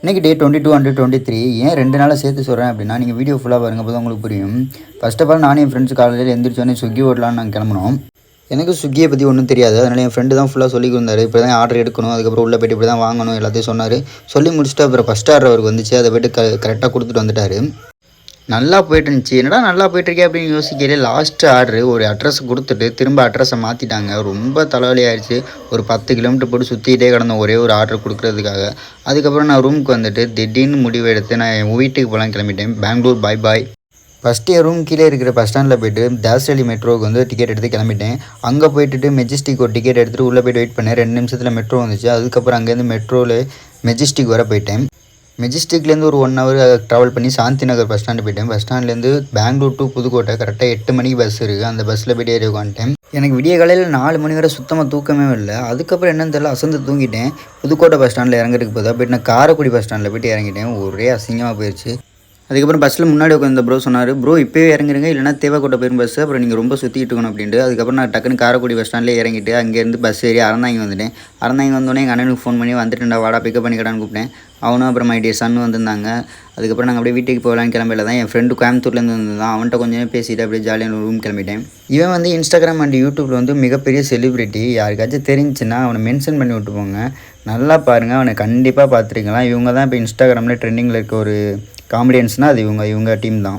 இன்றைக்கி டே 22 அண்ட் 23 ஏன் 2 நாளாக சேர்த்து சொல்கிறேன் அப்படின்னா, நீங்கள் வீடியோ ஃபுல்லாக பாருங்க, அப்போ தான் உங்களுக்கு புரியும். ஃபர்ஸ்ட் ஆஃப் ஆல் நானும் என் ஃப்ரெண்ட்ஸ் காலையில் எந்திரிச்சோன்னே ஸ்விக்கி ஓட்டலான்னு நாங்கள் கிளம்புனோம். எனக்கு ஸ்விக்கியை பற்றி ஒன்றும் தெரியாது. அதனால் என் ஃப்ரெண்டு தான் ஃபுல்லாக சொல்லி கொடுத்தாரு. இப்படி தான் ஆர்டர் எடுக்கணும், அதுக்கப்புறம் உள்ளே போய்ட்டு இப்படி தான் வாங்கணும் எல்லாத்தையும் சொன்னார். சொல்லி முடிச்சுட்டு அப்புறம் ஃபஸ்ட் ஆர்டர் அவருக்கு வந்துச்சு. அதை போய்ட்டு கரெக்டாக கொடுத்துட்டு வந்துட்டார். நல்லா போய்ட்டு இருந்துச்சு. என்னடா நல்லா போய்ட்டுருக்கே அப்படின்னு யோசிக்கையிலே லாஸ்ட்டு ஆர்டரு ஒரு அட்ரஸ் கொடுத்துட்டு திரும்ப அட்ரஸை மாற்றிட்டாங்க. ரொம்ப தலைவலி ஆயிடுச்சு. ஒரு 10 கிலோமீட்டர் போட்டு சுற்றிக்கிட்டே கிடந்தோம் ஒரே ஒரு ஆர்டர் கொடுக்குறதுக்காக. அதுக்கப்புறம் நான் ரூமுக்கு வந்துட்டு திடீர்னு முடிவு எடுத்து நான் என் வீட்டுக்கு போகலாம் கிளம்பிட்டேன். பெங்களூர் பாய் பாய். ஃபஸ்ட்டு என் ரூம் கீழே இருக்கிற பஸ் ஸ்டாண்டில் போய்ட்டு தாஸ்டலி மெட்ரோவுக்கு வந்து டிக்கெட் எடுத்து கிளம்பிட்டேன். அங்கே போய்ட்டு மெஜிஸ்டிக் ஒரு டிக்கெட் எடுத்துகிட்டு உள்ளே போய்ட்டு வெயிட் பண்ணேன். 2 நிமிஷத்தில் மெட்ரோ வந்துச்சு. அதுக்கப்புறம் அங்கேருந்து மெட்ரோவில் மெஜிஸ்டிக் வர போயிட்டேன். மெஜிஸ்டிக்லேருந்து ஒரு 1 ஹவர் ட்ராவல் பண்ணி சாந்தி நகர் பஸ் ஸ்டாண்டு போயிட்டேன். பஸ் ஸ்டாண்ட்லேருந்து பெங்களூர் டு புதுக்கோட்டை கரெக்டாக 8 மணிக்கு பஸ் இருக்குது. அந்த பஸ்ஸில் போய்ட்டு ஏறி உட்காந்துட்டேன். எனக்கு விடிய காலையில் 4 மணி வரை சுத்தமாக தூக்கமே இல்லை. அதுக்கப்புறம் என்னன்னு தெரியல, அசந்து தூங்கிட்டேன். புதுக்கோட்டை பஸ் ஸ்டாண்டில் இறங்குறதுக்கு போதா போய்ட்டு நான் காரைக்குடி பஸ் ஸ்டாண்டில் போய்ட்டு இறங்கிட்டேன். ஒரே அசிங்கமாக போயிடுச்சு. அதுக்கப்புறம் பஸ்ஸில் முன்னாடி உட்காந்த ப்ரோ சொன்னார், ப்ரோ இப்போயே இறங்குறீங்க, இல்லைனா தேவைக்கோட்டை போயிடும் பஸ், அப்புறம் நீங்கள் ரொம்ப சுற்றிட்டு இருக்கணும் அப்படின்ட்டு. அதுக்கப்புறம் நான் டக்குன்னு காரைக்குடி பஸ் ஸ்டாண்ட்லேயே இறங்கிட்டு அங்கேருந்து பஸ் ஏறி அறந்தாங்கி வந்துட்டேன். அறந்தாங்கி வந்தோடனே எங்கள் அண்ணனுக்கு ஃபோன் பண்ணி வந்துட்டுண்டா வாடா பிக்கப் பண்ணிக்கடான்னு கூப்பிட்டேன். அவனும் அப்புறம் மை டியர் சன் வந்திருந்தாங்க. அதுக்கப்புறம் நாங்கள் அப்படியே வீட்டுக்கு போகலான்னு கிளம்பில தான் என் ஃப்ரெண்டு கோயம்புத்தூர்லேருந்து வந்திருந்தான். அவன்கிட்ட கொஞ்சம் பேசிட்டு அப்படியே ஜாலியாக ரூம் கிளம்பிட்டேன். இவன் வந்து இன்ஸ்டாகிராம் அண்ட் யூடியூப்பில் வந்து மிகப்பெரிய செலிப்ரிட்டி. யாருக்காச்சும் தெரிஞ்சுன்னா அவனை மென்ஷன் பண்ணி விட்டு போங்க. நல்லா பாருங்கள், அவனை கண்டிப்பாக பார்த்துருக்கலாம். இவங்க தான் இப்போ இன்ஸ்டாகிராமில் ட்ரெண்டிங்கில் இருக்க ஒரு காமெடியன்ஸ்னால் அது இவங்க டீம் தான்.